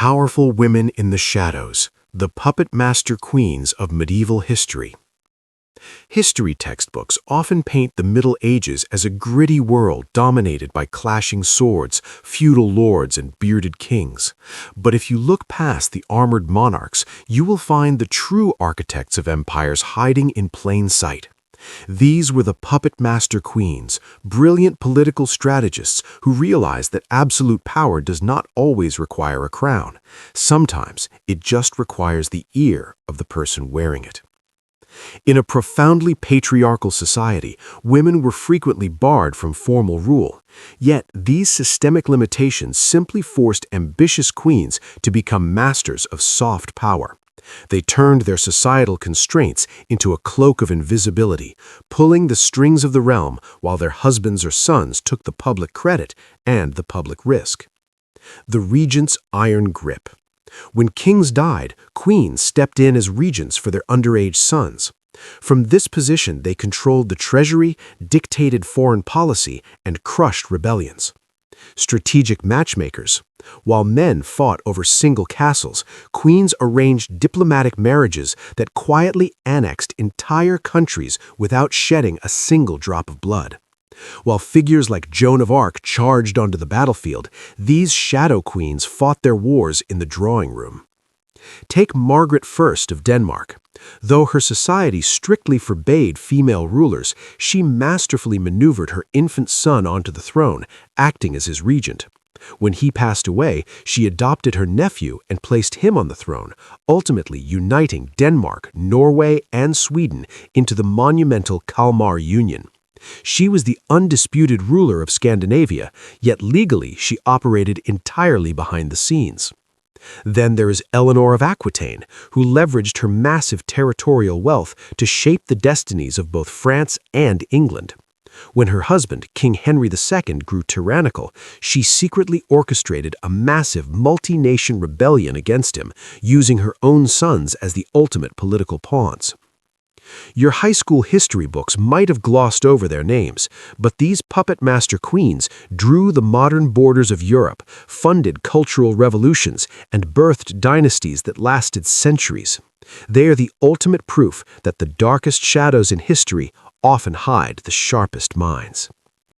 Powerful women in the shadows, the puppet master queens of medieval history. History textbooks often paint the Middle Ages as a gritty world dominated by clashing swords, feudal lords, and bearded kings. But if you look past the armored monarchs, you will find the true architects of empires hiding in plain sight. These were the puppet master queens, brilliant political strategists who realized that absolute power does not always require a crown. Sometimes it just requires the ear of the person wearing it. In a profoundly patriarchal society, women were frequently barred from formal rule. Yet these systemic limitations simply forced ambitious queens to become masters of soft power. They turned their societal constraints into a cloak of invisibility, pulling the strings of the realm while their husbands or sons took the public credit and the public risk. The regents' iron grip. When kings died, queens stepped in as regents for their underage sons. From this position, they controlled the treasury, dictated foreign policy, and crushed rebellions. Strategic matchmakers. While men fought over single castles, queens arranged diplomatic marriages that quietly annexed entire countries without shedding a single drop of blood. While figures like Joan of Arc charged onto the battlefield, these shadow queens fought their wars in the drawing room. Take Margaret I of Denmark. Though her society strictly forbade female rulers, she masterfully maneuvered her infant son onto the throne, acting as his regent. When he passed away, she adopted her nephew and placed him on the throne, ultimately uniting Denmark, Norway, and Sweden into the monumental Kalmar Union. She was the undisputed ruler of Scandinavia, yet legally she operated entirely behind the scenes. Then there is Eleanor of Aquitaine, who leveraged her massive territorial wealth to shape the destinies of both France and England. When her husband, King Henry II, grew tyrannical, she secretly orchestrated a massive multi-nation rebellion against him, using her own sons as the ultimate political pawns. Your high school history books might have glossed over their names, but these puppet master queens drew the modern borders of Europe, funded cultural revolutions, and birthed dynasties that lasted centuries. They are the ultimate proof that the darkest shadows in history often hide the sharpest minds.